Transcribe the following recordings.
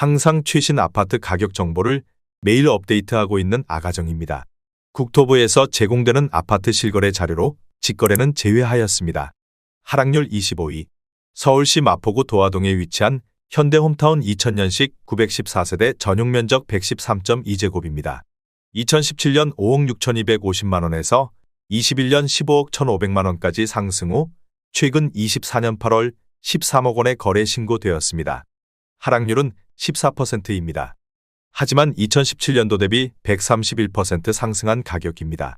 항상 최신 아파트 가격 정보를 매일 업데이트하고 있는 아가정입니다. 국토부에서 제공되는 아파트 실거래 자료로 직거래는 제외하였습니다. 하락률 25위. 서울시 마포구 도화동에 위치한 현대홈타운 2000년식 914세대 전용면적 113.2제곱입니다. 2017년 5억 6,250만원에서 21년 15억 1,500만원까지 상승 후 최근 24년 8월 13억 원에 거래 신고되었습니다. 하락률은 14%입니다. 하지만 2017년도 대비 131% 상승한 가격입니다.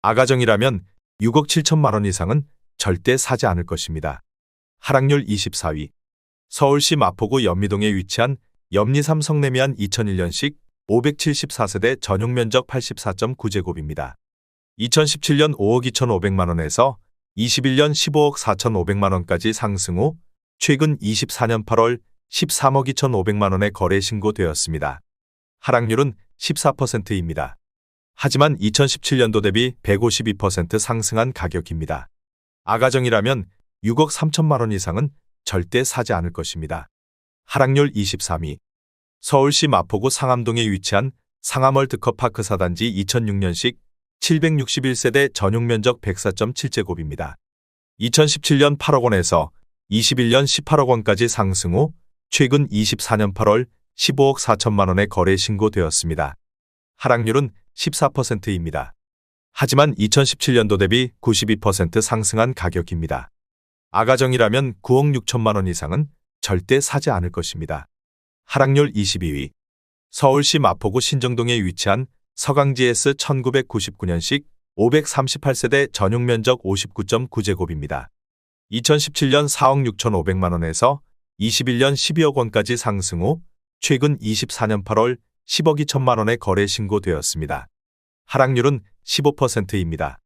아가정이라면 6억 7천만 원 이상은 절대 사지 않을 것입니다. 하락률 24위. 서울시 마포구 연미동에 위치한 염리3 성내미안 2001년식 574세대 전용면적 84.9제곱입니다. 2017년 5억 2,500만원에서 21년 15억 4,500만원까지 상승 후 최근 24년 8월 13억 2,500만원에 거래 신고되었습니다. 하락률은 14%입니다. 하지만 2017년도 대비 152% 상승한 가격입니다. 아가정이라면 6억 3천만 원 이상은 절대 사지 않을 것입니다. 하락률 23위. 서울시 마포구 상암동에 위치한 상암월드컵파크 사단지 2006년식 761세대 전용면적 104.7제곱입니다. 2017년 8억 원에서 21년 18억 원까지 상승 후 최근 24년 8월 15억 4천만 원에 거래 신고되었습니다. 하락률은 14%입니다. 하지만 2017년도 대비 92% 상승한 가격입니다. 아가정이라면 9억 6천만 원 이상은 절대 사지 않을 것입니다. 하락률 22위. 서울시 마포구 신정동에 위치한 서강지 S 1999년식 538세대 전용면적 59.9제곱입니다. 2017년 4억 6,500만 원에서 21년 12억 원까지 상승 후 최근 24년 8월 10억 2천만 원에 거래 신고되었습니다. 하락률은 15%입니다.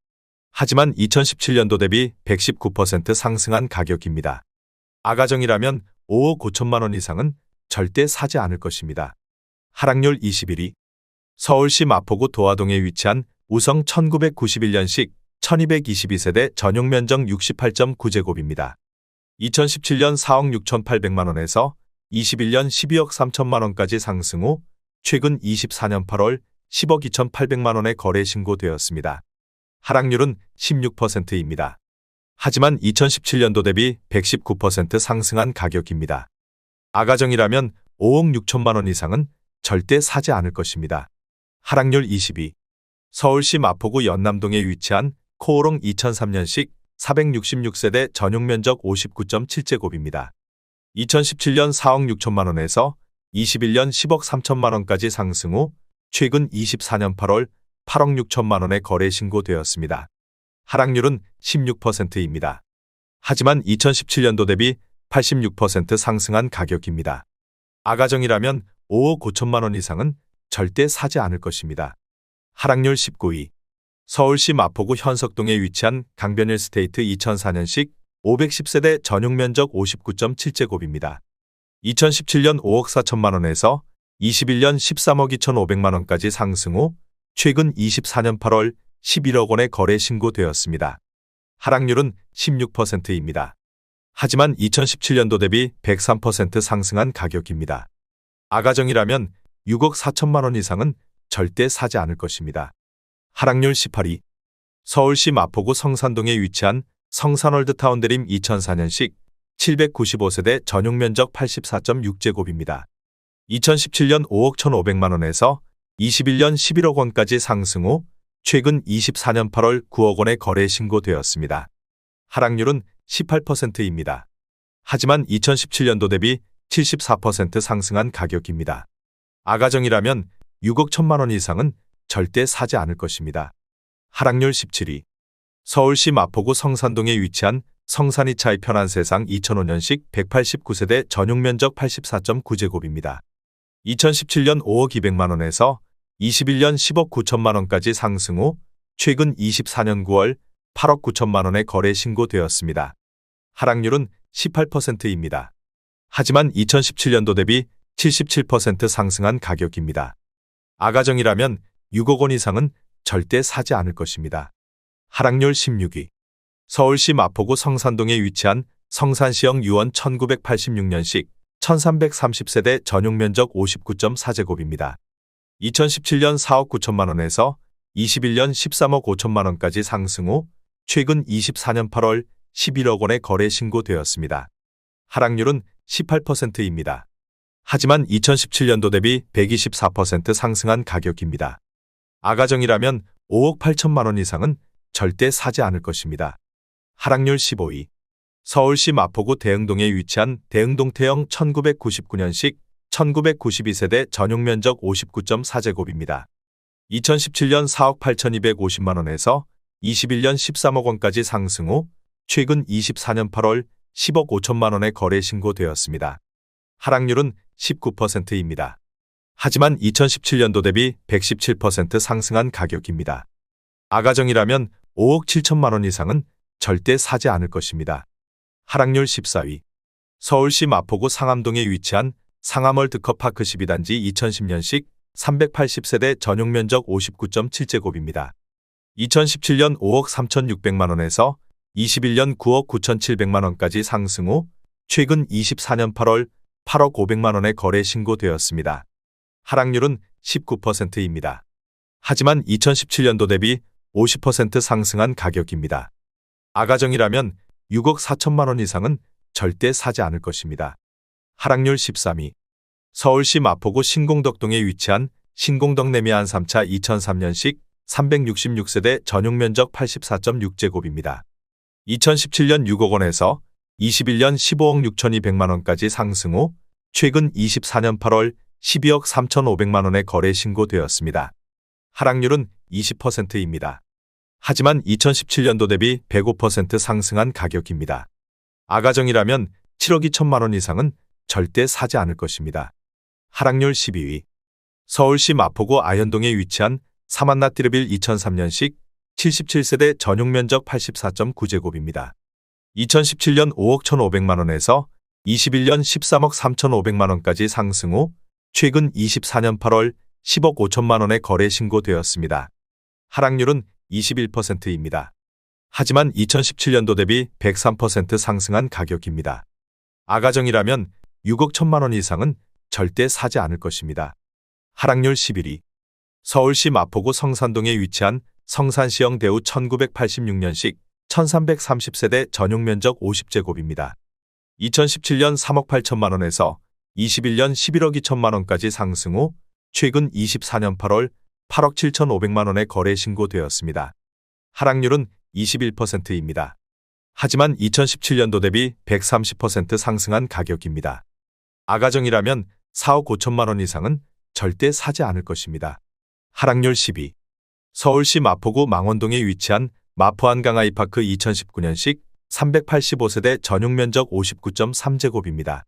하지만 2017년도 대비 119% 상승한 가격입니다. 아가정이라면 5억 5천만 원 이상은 절대 사지 않을 것입니다. 하락률 21위. 서울시 마포구 도화동에 위치한 우성 1991년식 1222세대 전용면적 68.9제곱입니다. 2017년 4억 6,800만 원에서 21년 12억 3천만 원까지 상승 후 최근 24년 8월 10억 2,800만 원에 거래 신고되었습니다. 하락률은 16%입니다. 하지만 2017년도 대비 119% 상승한 가격입니다. 아가정이라면 5억 6천만 원 이상은 절대 사지 않을 것입니다. 하락률 22. 서울시 마포구 연남동에 위치한 코오롱 2003년식 466세대 전용면적 59.7제곱입니다. 2017년 4억 6천만 원에서 21년 10억 3천만 원까지 상승 후 최근 24년 8월 8억 6천만 원에 거래 신고되었습니다. 하락률은 16%입니다. 하지만 2017년도 대비 86% 상승한 가격입니다. 아가정이라면 5억 5천만 원 이상은 절대 사지 않을 것입니다. 하락률 19위. 서울시 마포구 현석동에 위치한 강변일 스테이트 2004년식 510세대 전용면적 59.7제곱입니다. 2017년 5억 4천만 원에서 21년 13억 2,500만 원까지 상승 후 최근 24년 8월 11억 원에 거래 신고되었습니다. 하락률은 16%입니다. 하지만 2017년도 대비 103% 상승한 가격입니다. 아가정이라면 6억 4천만 원 이상은 절대 사지 않을 것입니다. 하락률 18위. 서울시 마포구 성산동에 위치한 성산월드타운 대림 2004년식 795세대 전용면적 84.6제곱입니다. 2017년 5억 1,500만 원에서 21년 11억 원까지 상승 후 최근 24년 8월 9억 원에 거래 신고되었습니다. 하락률은 18%입니다. 하지만 2017년도 대비 74% 상승한 가격입니다. 아가정이라면 6억 1천만 원 이상은 절대 사지 않을 것입니다. 하락률 17위. 서울시 마포구 성산동에 위치한 성산이차의 편한 세상 2005년식 189세대 전용면적 84.9제곱입니다. 2017년 5억 200만 원에서 21년 10억 9천만 원까지 상승 후 최근 24년 9월 8억 9천만 원에 거래 신고되었습니다. 하락률은 18%입니다. 하지만 2017년도 대비 77% 상승한 가격입니다. 아가정이라면 6억 원 이상은 절대 사지 않을 것입니다. 하락률 16위. 서울시 마포구 성산동에 위치한 성산시형 유원 1986년식 1330세대 전용 면적 59.4제곱입니다. 2017년 4억 9천만 원에서 21년 13억 5천만 원까지 상승 후 최근 24년 8월 11억 원에 거래 신고되었습니다. 하락률은 18%입니다. 하지만 2017년도 대비 124% 상승한 가격입니다. 아가정이라면 5억 8천만 원 이상은 절대 사지 않을 것입니다. 하락률 15위. 서울시 마포구 대흥동에 위치한 대흥동 태영 1999년식 1992세대 전용 면적 59.4제곱입니다. 2017년 4억 8,250만 원에서 21년 13억 원까지 상승 후 최근 24년 8월 10억 5천만 원에 거래 신고되었습니다. 하락률은 19%입니다. 하지만 2017년도 대비 117% 상승한 가격입니다. 아가정이라면 5억 7천만 원 이상은 절대 사지 않을 것입니다. 하락률 14위. 서울시 마포구 상암동에 위치한 상암월드컵 파크 12단지 2010년식 380세대 전용 면적 59.7제곱입니다. 2017년 5억 3,600만 원에서 21년 9억 9,700만 원까지 상승 후 최근 24년 8월 8억 500만 원에 거래 신고되었습니다. 하락률은 19%입니다. 하지만 2017년도 대비 50% 상승한 가격입니다. 아가정이라면 6억 4천만 원 이상은 절대 사지 않을 것입니다. 하락률 13위. 서울시 마포구 신공덕동에 위치한 신공덕 내미안 3차 2003년식 366세대 전용 면적 84.6제곱입니다. 2017년 6억 원에서 21년 15억 6,200만 원까지 상승 후 최근 24년 8월 12억 3,500만 원에 거래 신고되었습니다. 하락률은 20%입니다. 하지만 2017년도 대비 105% 상승한 가격입니다. 아가정이라면 7억 2천만 원 이상은 절대 사지 않을 것입니다. 하락률 12위. 서울시 마포구 아현동에 위치한 사만나띠르빌 2003년식 77세대 전용 면적 84.9제곱입니다. 2017년 5억 1,500만 원에서 21년 13억 3,500만 원까지 상승 후 최근 24년 8월 10억 5천만 원에 거래 신고되었습니다. 하락률은 21%입니다. 하지만 2017년도 대비 103% 상승한 가격입니다. 아가정이라면 6억 1천만 원 이상은 절대 사지 않을 것입니다. 하락률 11위. 서울시 마포구 성산동에 위치한 성산시형 대우 1986년식 1330세대 전용 면적 50제곱입니다. 2017년 3억 8천만 원에서 21년 11억 2천만 원까지 상승 후 최근 24년 8월 8억 7,500만 원에 거래 신고되었습니다. 하락률은 21%입니다. 하지만 2017년도 대비 130% 상승한 가격입니다. 아가정이라면 4억 5천만 원 이상은 절대 사지 않을 것입니다. 하락률 10위. 서울시 마포구 망원동에 위치한 마포한강아이파크 2019년식 385세대 전용 면적 59.3제곱입니다.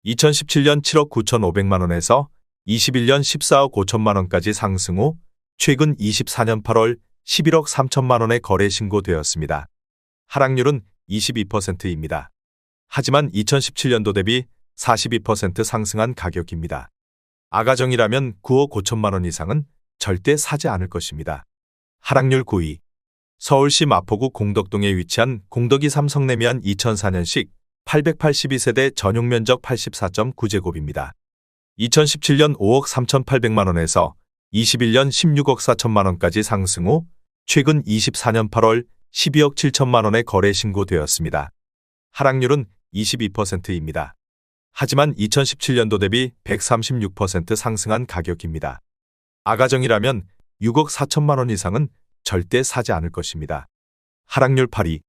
2017년 7억 9,500만 원에서 21년 14억 5천만 원까지 상승 후 최근 24년 8월 11억 3천만 원에 거래 신고되었습니다. 하락률은 22%입니다. 하지만 2017년도 대비 42% 상승한 가격입니다. 아가정이라면 9억 5천만 원 이상은 절대 사지 않을 것입니다. 하락률 9위. 서울시 마포구 공덕동에 위치한 공덕이 삼성내미안 2004년식 882세대 전용 면적 84.9제곱입니다. 2017년 5억 3,800만 원에서 21년 16억 4천만 원까지 상승 후 최근 24년 8월 12억 7천만 원에 거래 신고되었습니다. 하락률은 22%입니다. 하지만 2017년도 대비 136% 상승한 가격입니다. 아가정이라면 6억 4천만 원 이상은 절대 사지 않을 것입니다. 하락률 8위.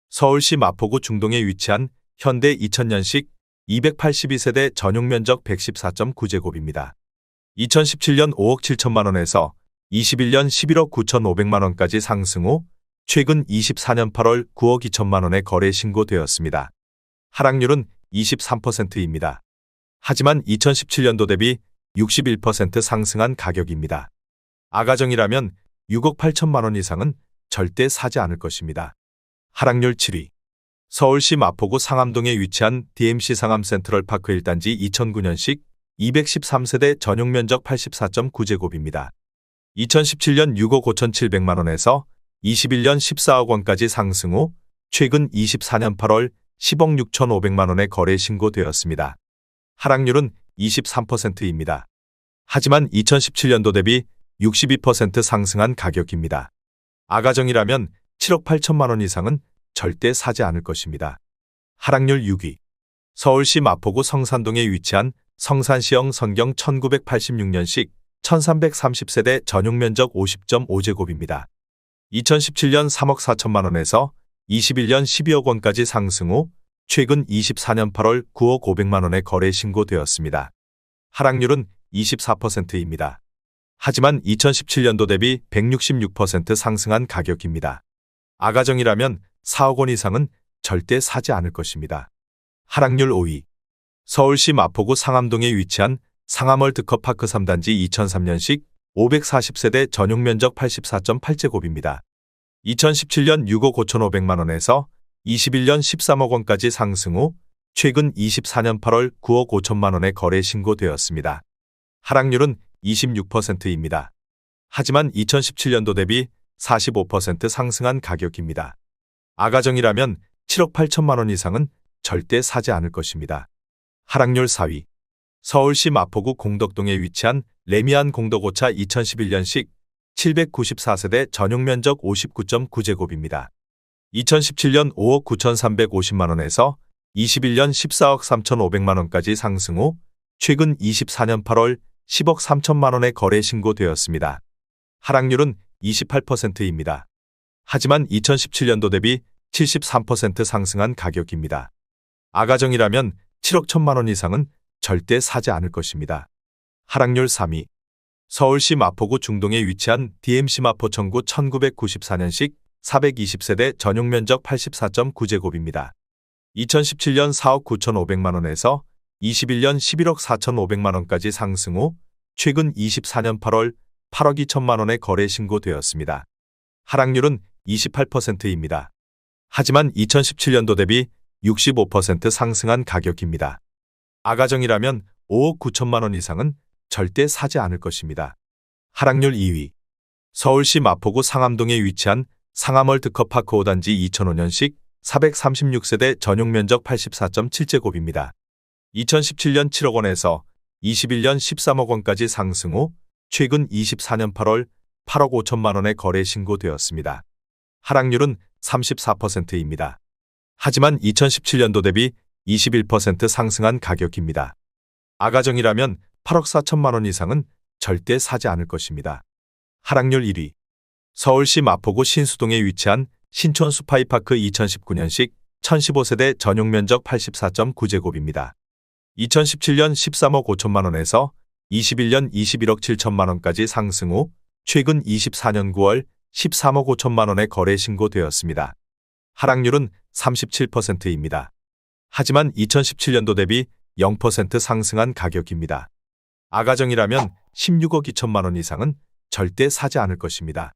서울시 마포구 중동에 위치한 현대 2000년식 282세대 전용 면적 114.9제곱입니다. 2017년 5억 7천만 원에서 21년 11억 9,500만 원까지 상승 후 최근 24년 8월 9억 2천만 원에 거래 신고되었습니다. 하락률은 23%입니다. 하지만 2017년도 대비 61% 상승한 가격입니다. 아가정이라면 6억 8천만 원 이상은 절대 사지 않을 것입니다. 하락률 7위. 서울시 마포구 상암동에 위치한 DMC 상암 센트럴파크 1단지 2009년식 213세대 전용 면적 84.9제곱입니다. 2017년 6억 5,700만 원에서 21년 14억 원까지 상승 후 최근 24년 8월 10억 6,500만 원에 거래 신고되었습니다. 하락률은 23%입니다. 하지만 2017년도 대비 62% 상승한 가격입니다. 아가정이라면 7억 8천만 원 이상은 절대 사지 않을 것입니다. 하락률 6위. 서울시 마포구 성산동에 위치한 성산시형 선경 1986년식 1330세대 전용 면적 50.5제곱입니다. 2017년 3억 4천만 원에서 21년 12억 원까지 상승 후 최근 24년 8월 9억 5백만 원에 거래 신고되었습니다. 하락률은 24%입니다. 하지만 2017년도 대비 166% 상승한 가격입니다. 아가정이라면 4억 원 이상은 절대 사지 않을 것입니다. 하락률 5위. 서울시 마포구 상암동에 위치한 상암 월드컵파크 3단지 2003년식 540세대 전용 면적 84.8제곱입니다. 2017년 6억 5,500만 원에서 21년 13억 원까지 상승 후 최근 24년 8월 9억 5천만 원에 거래 신고되었습니다. 하락률은 26%입니다. 하지만 2017년도 대비 45% 상승한 가격입니다. 아가정이라면 7억 8천만 원 이상은 절대 사지 않을 것입니다. 하락률 4위. 서울시 마포구 공덕동에 위치한 레미안 공덕오차 2011년식 794세대 전용 면적 59.9제곱입니다. 2017년 5억 9,350만 원에서 21년 14억 3,500만 원까지 상승 후 최근 24년 8월 10억 3천만 원에 거래 신고되었습니다. 하락률은 28%입니다. 하지만 2017년도 대비 73% 상승한 가격입니다. 아가정이라면 7억 1천만 원 이상은 절대 사지 않을 것입니다. 하락률 3위. 서울시 마포구 중동에 위치한 DMC 마포청구 1994년식 420세대 전용 면적 84.9제곱입니다. 2017년 4억 9,500만 원에서 21년 11억 4,500만 원까지 상승 후 최근 24년 8월 8억 2천만 원에 거래 신고되었습니다. 하락률은 28%입니다. 하지만 2017년도 대비 65% 상승한 가격입니다. 아가정이라면 5억 9천만 원 이상은 절대 사지 않을 것입니다. 하락률 2위. 서울시 마포구 상암동에 위치한 상암 월드컵파크 5단지 2005년식 436세대 전용 면적 84.7제곱입니다. 2017년 7억 원에서 21년 13억 원까지 상승 후 최근 24년 8월 8억 5천만 원에 거래 신고되었습니다. 하락률은 34%입니다. 하지만 2017년도 대비 21% 상승한 가격입니다. 아가정이라면 8억 4천만 원 이상은 절대 사지 않을 것입니다. 하락률 1위. 서울시 마포구 신수동에 위치한 신촌 스파이파크 2019년식 1015세대 전용 면적 84.9제곱입니다. 2017년 13억 5천만 원에서 21년 21억 7천만 원까지 상승 후 최근 24년 9월 13억 5천만 원에 거래 신고되었습니다. 하락률은 37%입니다. 하지만 2017년도 대비 0% 상승한 가격입니다. 아가정이라면 16억 2천만 원 이상은 절대 사지 않을 것입니다.